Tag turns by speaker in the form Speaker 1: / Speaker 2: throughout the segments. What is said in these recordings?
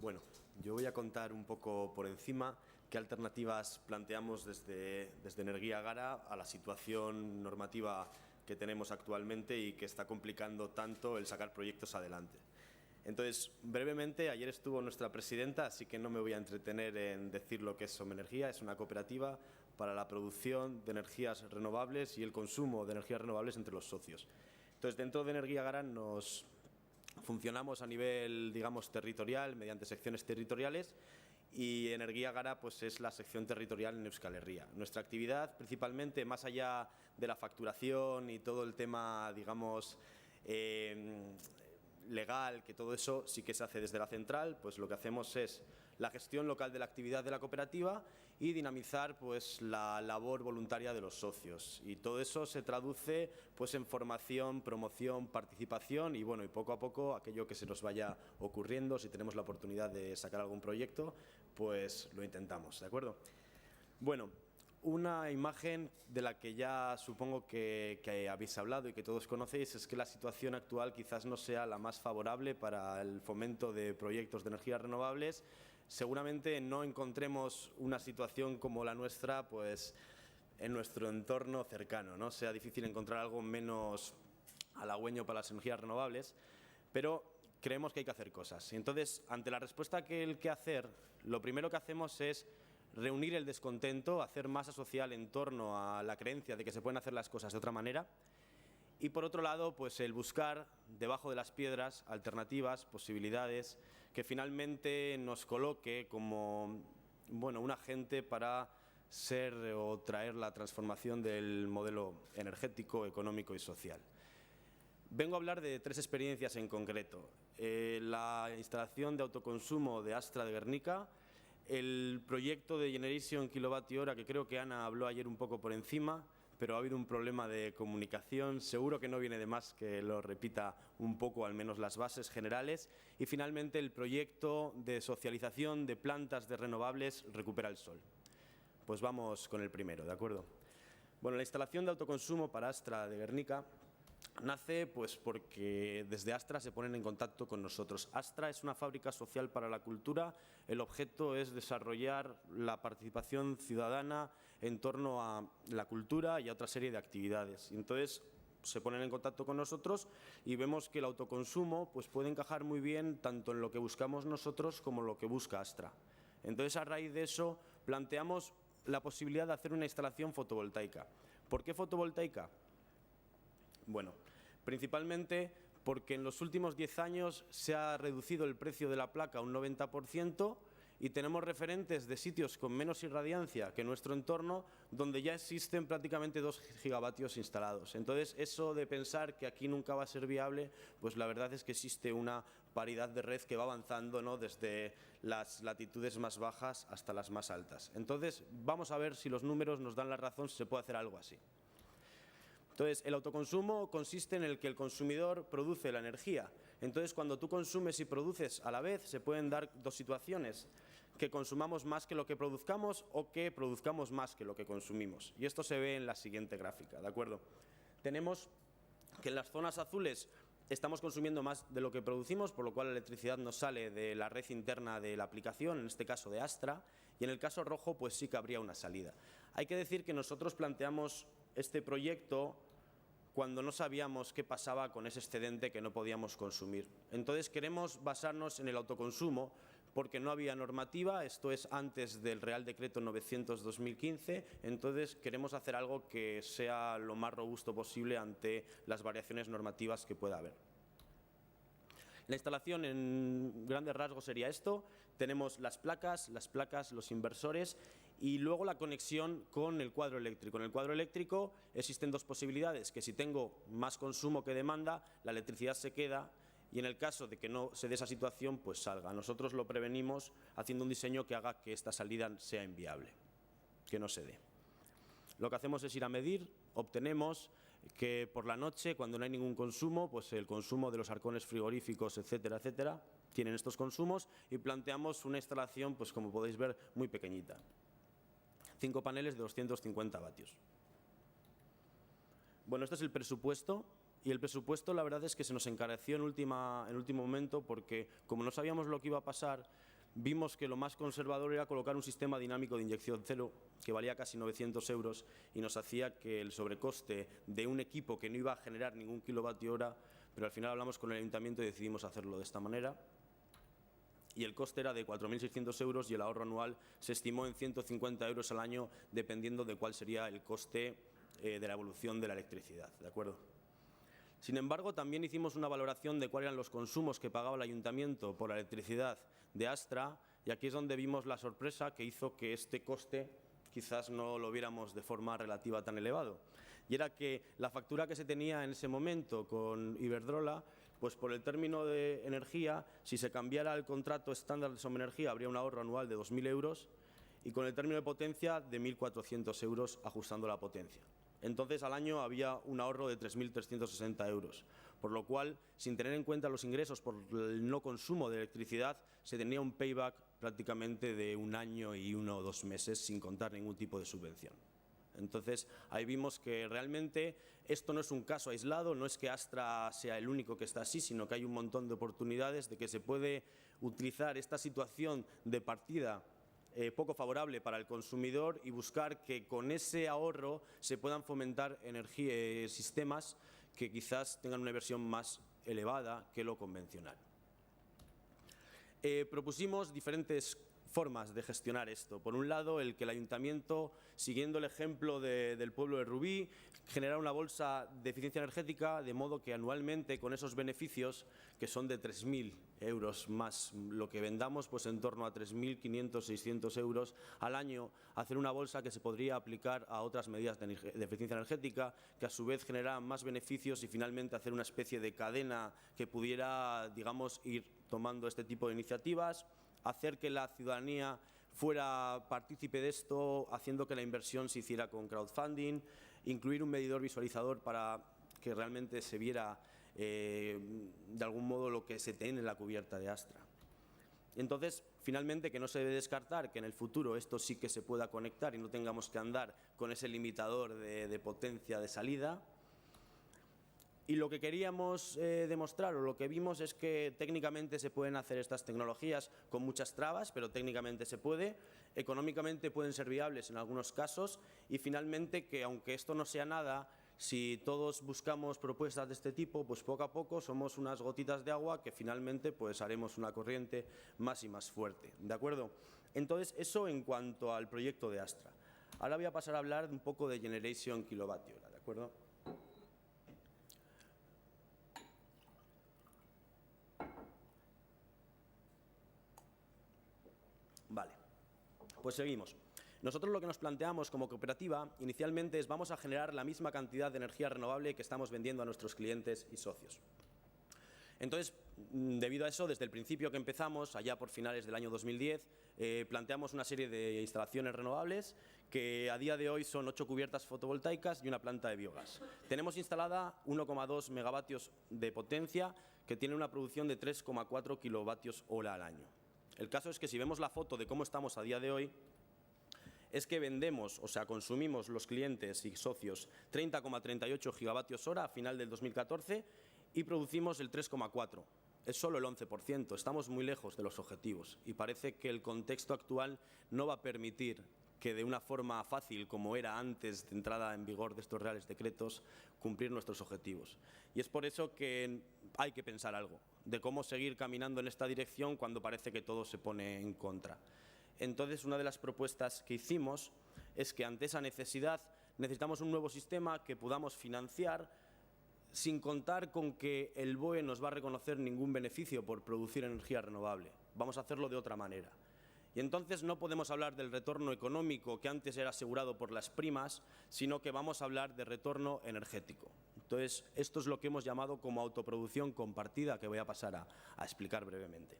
Speaker 1: Bueno, yo voy a contar un poco por encima qué alternativas planteamos desde Energía Gara a la situación normativa que tenemos actualmente y que está complicando tanto el sacar proyectos adelante. Entonces, brevemente, ayer estuvo nuestra presidenta, así que no me voy a entretener en decir lo que es Somenergía. Es una cooperativa para la producción de energías renovables y el consumo de energías renovables entre los socios. Entonces, dentro de Energía Gara funcionamos a nivel, digamos, territorial, mediante secciones territoriales, y Energía Gara pues, es la sección territorial en Euskal Herria. Nuestra actividad, principalmente, más allá de la facturación y todo el tema, digamos, legal, que todo eso sí que se hace desde la central, pues lo que hacemos es la gestión local de la actividad de la cooperativa y dinamizar pues la labor voluntaria de los socios. Y todo eso se traduce pues en formación, promoción, participación y bueno, y poco a poco aquello que se nos vaya ocurriendo, si tenemos la oportunidad de sacar algún proyecto, pues lo intentamos, ¿de acuerdo? Bueno, una imagen de la que ya supongo que habéis hablado y que todos conocéis es que la situación actual quizás no sea la más favorable para el fomento de proyectos de energías renovables. Seguramente no encontremos una situación como la nuestra pues, en nuestro entorno cercano, ¿no? Sea difícil encontrar algo menos halagüeño para las energías renovables, pero creemos que hay que hacer cosas. Y entonces, ante la respuesta que hay que hacer, lo primero que hacemos es reunir el descontento, hacer masa social en torno a la creencia de que se pueden hacer las cosas de otra manera y, por otro lado, pues el buscar debajo de las piedras alternativas, posibilidades que finalmente nos coloque como bueno, un agente para ser o traer la transformación del modelo energético, económico y social. Vengo a hablar de tres experiencias en concreto. La instalación de autoconsumo de Astra de Guernica, el proyecto de Generation Kilovatio Hora, que creo que Ana habló ayer un poco por encima, pero ha habido un problema de comunicación, seguro que no viene de más que lo repita un poco, al menos las bases generales, y finalmente el proyecto de socialización de plantas de renovables Recupera el Sol. Pues vamos con el primero, ¿de acuerdo? Bueno, la instalación de autoconsumo para Astra de Guernica nace pues porque desde Astra se ponen en contacto con nosotros. Astra es una fábrica social para la cultura. El objeto es desarrollar la participación ciudadana en torno a la cultura y a otra serie de actividades. Entonces, se ponen en contacto con nosotros y vemos que el autoconsumo pues, puede encajar muy bien tanto en lo que buscamos nosotros como en lo que busca Astra. Entonces, a raíz de eso, planteamos la posibilidad de hacer una instalación fotovoltaica. ¿Por qué fotovoltaica? Bueno, principalmente porque en los últimos 10 años se ha reducido el precio de la placa un 90% y tenemos referentes de sitios con menos irradiancia que nuestro entorno donde ya existen prácticamente 2 gigavatios instalados. Entonces, eso de pensar que aquí nunca va a ser viable, pues la verdad es que existe una paridad de red que va avanzando, ¿no?, desde las latitudes más bajas hasta las más altas. Entonces, vamos a ver si los números nos dan la razón, si se puede hacer algo así. Entonces, el autoconsumo consiste en el que el consumidor produce la energía. Entonces, cuando tú consumes y produces a la vez, se pueden dar dos situaciones: que consumamos más que lo que produzcamos o que produzcamos más que lo que consumimos. Y esto se ve en la siguiente gráfica, ¿de acuerdo? Tenemos que en las zonas azules estamos consumiendo más de lo que producimos, por lo cual la electricidad nos sale de la red interna de la aplicación, en este caso de Astra, y en el caso rojo pues sí que habría una salida. Hay que decir que nosotros planteamos este proyecto cuando no sabíamos qué pasaba con ese excedente que no podíamos consumir. Entonces queremos basarnos en el autoconsumo porque no había normativa, esto es antes del Real Decreto 900/2015, entonces queremos hacer algo que sea lo más robusto posible ante las variaciones normativas que pueda haber. La instalación en grandes rasgos sería esto: tenemos las placas, los inversores y luego la conexión con el cuadro eléctrico. En el cuadro eléctrico existen dos posibilidades: que si tengo más consumo que demanda, la electricidad se queda, y en el caso de que no se dé esa situación, pues salga. Nosotros lo prevenimos haciendo un diseño que haga que esta salida sea inviable, que no se dé. Lo que hacemos es ir a medir, obtenemos que por la noche, cuando no hay ningún consumo, pues el consumo de los arcones frigoríficos, etcétera, etcétera, tienen estos consumos y planteamos una instalación, pues como podéis ver, muy pequeñita. 5 paneles de 250 vatios. Bueno, este es el presupuesto. Y el presupuesto, la verdad es que se nos encareció en último momento porque, como no sabíamos lo que iba a pasar, vimos que lo más conservador era colocar un sistema dinámico de inyección cero que valía casi 900 euros y nos hacía que el sobrecoste de un equipo que no iba a generar ningún kilovatio hora, pero al final hablamos con el ayuntamiento y decidimos hacerlo de esta manera. Y el coste era de 4.600 euros y el ahorro anual se estimó en 150 euros al año, dependiendo de cuál sería el coste de la evolución de la electricidad, ¿de acuerdo? Sin embargo, también hicimos una valoración de cuáles eran los consumos que pagaba el ayuntamiento por la electricidad de Astra, y aquí es donde vimos la sorpresa que hizo que este coste quizás no lo viéramos de forma relativa tan elevado. Y era que la factura que se tenía en ese momento con Iberdrola, pues por el término de energía, si se cambiara el contrato estándar de Somenergia, habría un ahorro anual de 2.000 euros y con el término de potencia de 1.400 euros ajustando la potencia. Entonces, al año había un ahorro de 3.360 euros, por lo cual, sin tener en cuenta los ingresos por el no consumo de electricidad, se tenía un payback prácticamente de 1 año y 1 o 2 meses sin contar ningún tipo de subvención. Entonces, ahí vimos que realmente esto no es un caso aislado, no es que Astra sea el único que está así, sino que hay un montón de oportunidades de que se puede utilizar esta situación de partida poco favorable para el consumidor y buscar que con ese ahorro se puedan fomentar sistemas que quizás tengan una versión más elevada que lo convencional. Propusimos diferentes formas de gestionar esto. Por un lado, el que el ayuntamiento, siguiendo el ejemplo del pueblo de Rubí, generara una bolsa de eficiencia energética, de modo que anualmente, con esos beneficios, que son de 3.000 euros más lo que vendamos, pues en torno a 3.500, 600 euros al año, hacer una bolsa que se podría aplicar a otras medidas de eficiencia energética, que a su vez generaran más beneficios y finalmente hacer una especie de cadena que pudiera, digamos, ir tomando este tipo de iniciativas, hacer que la ciudadanía fuera partícipe de esto, haciendo que la inversión se hiciera con crowdfunding, incluir un medidor visualizador para que realmente se viera de algún modo lo que se tiene en la cubierta de Astra. Entonces, finalmente, que no se debe descartar que en el futuro esto sí que se pueda conectar y no tengamos que andar con ese limitador de potencia de salida. Y lo que queríamos demostrar o lo que vimos es que técnicamente se pueden hacer estas tecnologías con muchas trabas, pero técnicamente se puede, económicamente pueden ser viables en algunos casos y finalmente que aunque esto no sea nada, si todos buscamos propuestas de este tipo, pues poco a poco somos unas gotitas de agua que finalmente pues haremos una corriente más y más fuerte, ¿de acuerdo? Entonces, eso en cuanto al proyecto de Astra. Ahora voy a pasar a hablar un poco de Generation kilovatio hora, ¿de acuerdo? Vale, pues seguimos. Nosotros lo que nos planteamos como cooperativa inicialmente es vamos a generar la misma cantidad de energía renovable que estamos vendiendo a nuestros clientes y socios. Entonces, debido a eso, desde el principio que empezamos, allá por finales del año 2010, planteamos una serie de instalaciones renovables que a día de hoy son 8 cubiertas fotovoltaicas y una planta de biogás. Tenemos instalada 1,2 megavatios de potencia que tiene una producción de 3,4 kilovatios hora al año. El caso es que si vemos la foto de cómo estamos a día de hoy, es que vendemos, o sea, consumimos los clientes y socios 30,38 gigavatios hora a final del 2014 y producimos el 3,4. Es solo el 11%, estamos muy lejos de los objetivos y parece que el contexto actual no va a permitir que de una forma fácil, como era antes de entrada en vigor de estos reales decretos, cumplir nuestros objetivos. Y es por eso que hay que pensar algo de cómo seguir caminando en esta dirección cuando parece que todo se pone en contra. Entonces, una de las propuestas que hicimos es que ante esa necesidad necesitamos un nuevo sistema que podamos financiar sin contar con que el BOE nos va a reconocer ningún beneficio por producir energía renovable. Vamos a hacerlo de otra manera. Y entonces no podemos hablar del retorno económico que antes era asegurado por las primas, sino que vamos a hablar de retorno energético. Entonces, esto es lo que hemos llamado como autoproducción compartida, que voy a pasar a explicar brevemente.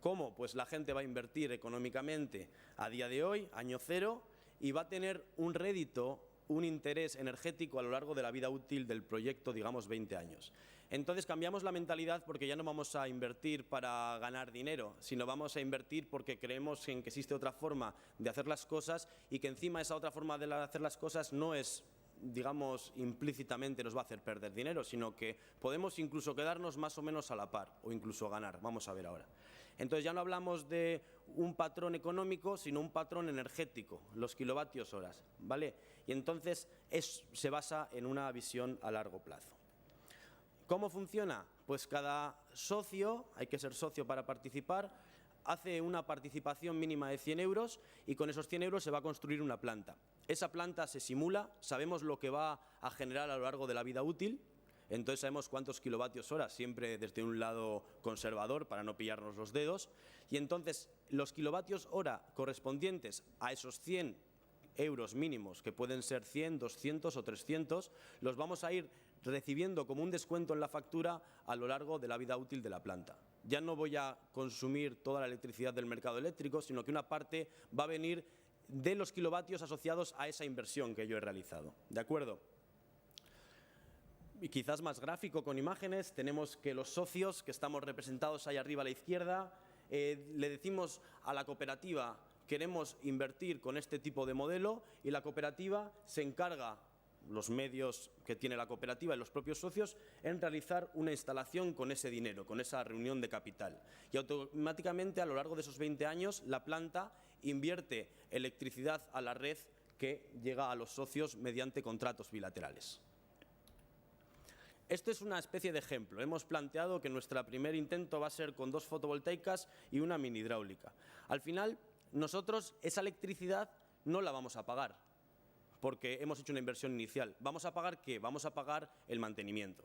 Speaker 1: ¿Cómo? Pues la gente va a invertir económicamente a día de hoy, año cero, y va a tener un rédito, un interés energético a lo largo de la vida útil del proyecto, digamos 20 años. Entonces cambiamos la mentalidad porque ya no vamos a invertir para ganar dinero, sino vamos a invertir porque creemos en que existe otra forma de hacer las cosas y que encima esa otra forma de hacer las cosas no es, digamos, implícitamente nos va a hacer perder dinero, sino que podemos incluso quedarnos más o menos a la par o incluso ganar. Vamos a ver ahora. Entonces ya no hablamos de un patrón económico, sino un patrón energético, los kilovatios horas, ¿vale? Y entonces se basa en una visión a largo plazo. ¿Cómo funciona? Pues cada socio, hay que ser socio para participar, hace una participación mínima de 100 euros y con esos 100 euros se va a construir una planta. Esa planta se simula, sabemos lo que va a generar a lo largo de la vida útil, entonces sabemos cuántos kilovatios hora, siempre desde un lado conservador para no pillarnos los dedos, y entonces los kilovatios hora correspondientes a esos 100 euros mínimos, que pueden ser 100, 200 o 300, los vamos a ir recibiendo como un descuento en la factura a lo largo de la vida útil de la planta. Ya no voy a consumir toda la electricidad del mercado eléctrico, sino que una parte va a venir de los kilovatios asociados a esa inversión que yo he realizado. ¿De acuerdo? Y quizás más gráfico con imágenes, tenemos que los socios que estamos representados ahí arriba a la izquierda, le decimos a la cooperativa queremos invertir con este tipo de modelo y la cooperativa se encarga, los medios que tiene la cooperativa y los propios socios, en realizar una instalación con ese dinero, con esa reunión de capital. Y automáticamente a lo largo de esos 20 años la planta invierte electricidad a la red que llega a los socios mediante contratos bilaterales. Esto es una especie de ejemplo. Hemos planteado que nuestro primer intento va a ser con 2 fotovoltaicas y una mini hidráulica. Al final, nosotros esa electricidad no la vamos a pagar, porque hemos hecho una inversión inicial. ¿Vamos a pagar qué? Vamos a pagar el mantenimiento.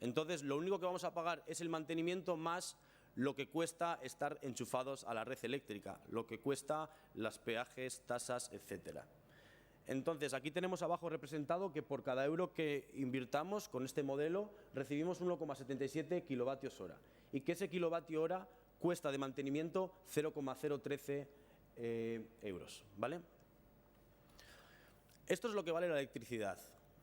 Speaker 1: Entonces, lo único que vamos a pagar es el mantenimiento más lo que cuesta estar enchufados a la red eléctrica, lo que cuesta los peajes, tasas, etcétera. Entonces, aquí tenemos abajo representado que por cada euro que invirtamos con este modelo recibimos 1,77 kilovatios hora y que ese kilovatio hora cuesta de mantenimiento 0,013 euros, ¿vale? Esto es lo que vale la electricidad.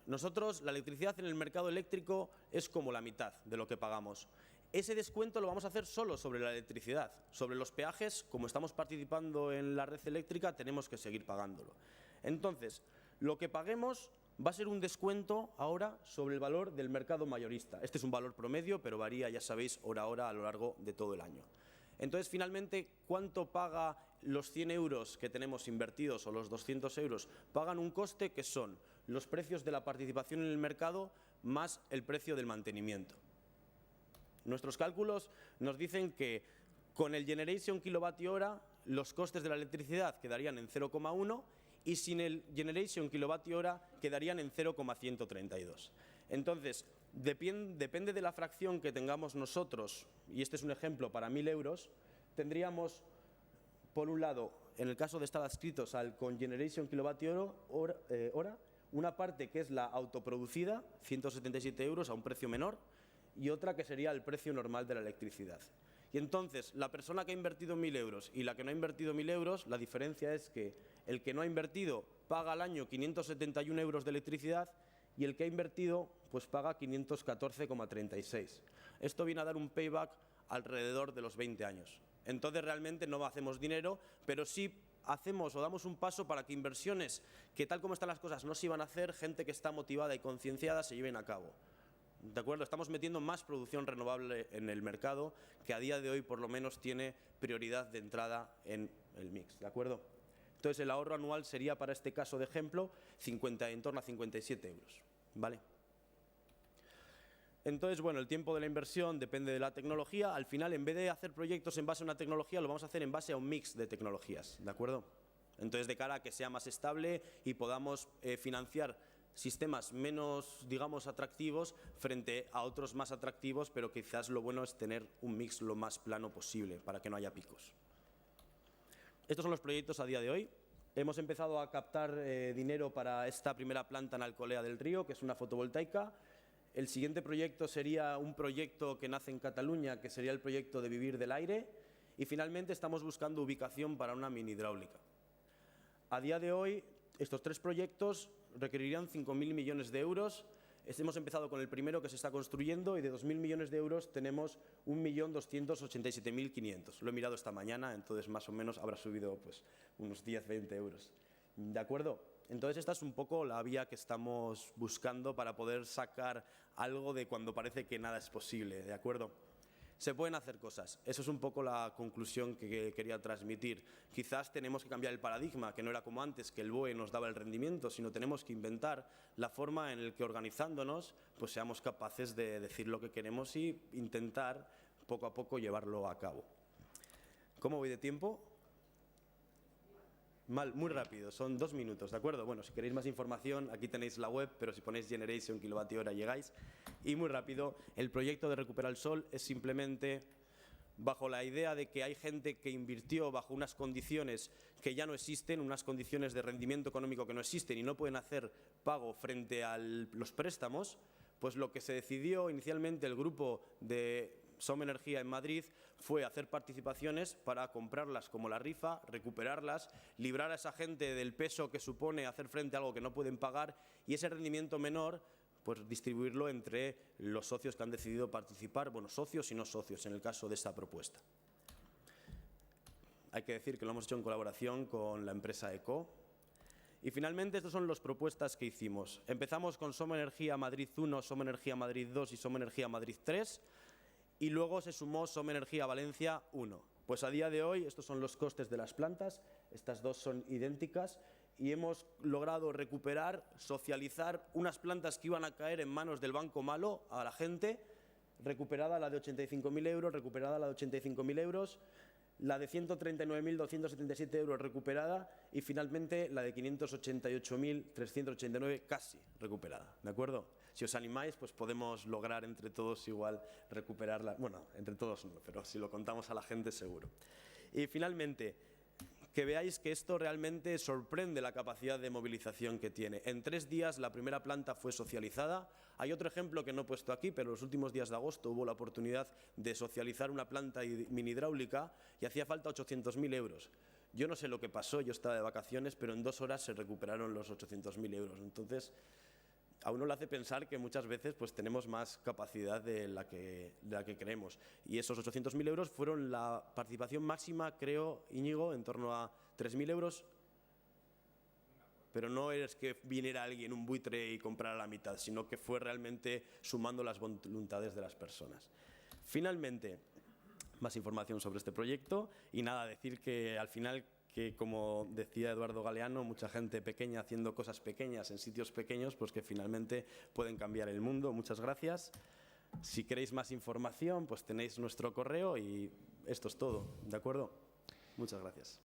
Speaker 1: Nosotros, la electricidad en el mercado eléctrico es como la mitad de lo que pagamos. Ese descuento lo vamos a hacer solo sobre la electricidad. Sobre los peajes, como estamos participando en la red eléctrica, tenemos que seguir pagándolo. Entonces, lo que paguemos va a ser un descuento ahora sobre el valor del mercado mayorista. Este es un valor promedio, pero varía, ya sabéis, hora a hora a lo largo de todo el año. Entonces, finalmente, ¿cuánto paga los 100 euros que tenemos invertidos o los 200 euros? Pagan un coste que son los precios de la participación en el mercado más el precio del mantenimiento. Nuestros cálculos nos dicen que con el Generation kilovatio hora los costes de la electricidad quedarían en 0,1 y sin el Generation kilovatio hora quedarían en 0,132. Entonces, depende de la fracción que tengamos nosotros, y este es un ejemplo para 1.000 euros, tendríamos, por un lado, en el caso de estar adscritos al con Generation kilovatio hora, una parte que es la autoproducida, 177 euros a un precio menor, y otra que sería el precio normal de la electricidad. Y entonces, la persona que ha invertido 1.000 euros y la que no ha invertido 1.000 euros, la diferencia es que el que no ha invertido paga al año 571 euros de electricidad y el que ha invertido pues paga 514,36. Esto viene a dar un payback alrededor de los 20 años. Entonces, realmente no hacemos dinero, pero sí hacemos o damos un paso para que inversiones que, tal como están las cosas, no se iban a hacer, gente que está motivada y concienciada, se lleven a cabo. ¿De acuerdo? Estamos metiendo más producción renovable en el mercado que a día de hoy por lo menos tiene prioridad de entrada en el mix. ¿De acuerdo? Entonces el ahorro anual sería para este caso de ejemplo en torno a 57 euros. ¿Vale? Entonces, bueno, el tiempo de la inversión depende de la tecnología. Al final, en vez de hacer proyectos en base a una tecnología, lo vamos a hacer en base a un mix de tecnologías. ¿De acuerdo? Entonces, de cara a que sea más estable y podamos financiar sistemas menos, digamos, atractivos frente a otros más atractivos, pero quizás lo bueno es tener un mix lo más plano posible para que no haya picos. Estos son los proyectos a día de hoy. Hemos empezado a captar dinero para esta primera planta en Alcolea del Río, que es una fotovoltaica. El siguiente proyecto sería un proyecto que nace en Cataluña, que sería el proyecto de Vivir del Aire. Y finalmente estamos buscando ubicación para una mini hidráulica. A día de hoy, estos 3 proyectos requerirían 5.000 millones de euros. Hemos empezado con el primero que se está construyendo y de 2.000 millones de euros tenemos 1.287.500. Lo he mirado esta mañana, entonces más o menos habrá subido pues, unos 10-20 euros. ¿De acuerdo? Entonces esta es un poco la vía que estamos buscando para poder sacar algo de cuando parece que nada es posible. ¿De acuerdo? Se pueden hacer cosas. Eso es un poco la conclusión que quería transmitir. Quizás tenemos que cambiar el paradigma, que no era como antes, que el BOE nos daba el rendimiento, sino tenemos que inventar la forma en la que organizándonos pues seamos capaces de decir lo que queremos y intentar poco a poco llevarlo a cabo. ¿Cómo voy de tiempo? Mal, muy rápido, son 2 minutos, ¿de acuerdo? Bueno, si queréis más información, aquí tenéis la web, pero si ponéis Generation kWh llegáis. Y muy rápido, el proyecto de Recupera el Sol es simplemente bajo la idea de que hay gente que invirtió bajo unas condiciones que ya no existen, unas condiciones de rendimiento económico que no existen y no pueden hacer pago frente a los préstamos, pues lo que se decidió inicialmente el grupo de Som Energía en Madrid fue hacer participaciones para comprarlas como la rifa, recuperarlas, librar a esa gente del peso que supone hacer frente a algo que no pueden pagar y ese rendimiento menor pues distribuirlo entre los socios que han decidido participar, bueno, socios y no socios en el caso de esta propuesta. Hay que decir que lo hemos hecho en colaboración con la empresa ECO. Y finalmente estas son las propuestas que hicimos. Empezamos con Som Energía Madrid 1, Som Energía Madrid 2 y Som Energía Madrid 3 y luego se sumó Som Energía Valencia 1. Pues a día de hoy estos son los costes de las plantas, estas dos son idénticas y hemos logrado recuperar, socializar unas plantas que iban a caer en manos del banco malo a la gente, recuperada la de 85.000 euros, recuperada la de 85.000 euros, la de 139.277 euros recuperada y finalmente la de 588.389 casi recuperada, ¿de acuerdo? Si os animáis, pues podemos lograr entre todos igual recuperarla, bueno, entre todos no, pero si lo contamos a la gente seguro. Y finalmente, que veáis que esto realmente sorprende la capacidad de movilización que tiene. En 3 días la primera planta fue socializada. Hay otro ejemplo que no he puesto aquí, pero los últimos días de agosto hubo la oportunidad de socializar una planta mini hidráulica y hacía falta 800.000 euros. Yo no sé lo que pasó, yo estaba de vacaciones, pero en 2 horas se recuperaron los 800.000 euros. Entonces, a uno le hace pensar que muchas veces pues, tenemos más capacidad de la que creemos. Y esos 800.000 euros fueron la participación máxima, creo, Íñigo, en torno a 3.000 euros. Pero no es que viniera alguien, un buitre, y comprara la mitad, sino que fue realmente sumando las voluntades de las personas. Finalmente, más información sobre este proyecto y nada, decir que al final, que como decía Eduardo Galeano, mucha gente pequeña haciendo cosas pequeñas en sitios pequeños, pues que finalmente pueden cambiar el mundo. Muchas gracias. Si queréis más información, pues tenéis nuestro correo y esto es todo, ¿de acuerdo? Muchas gracias.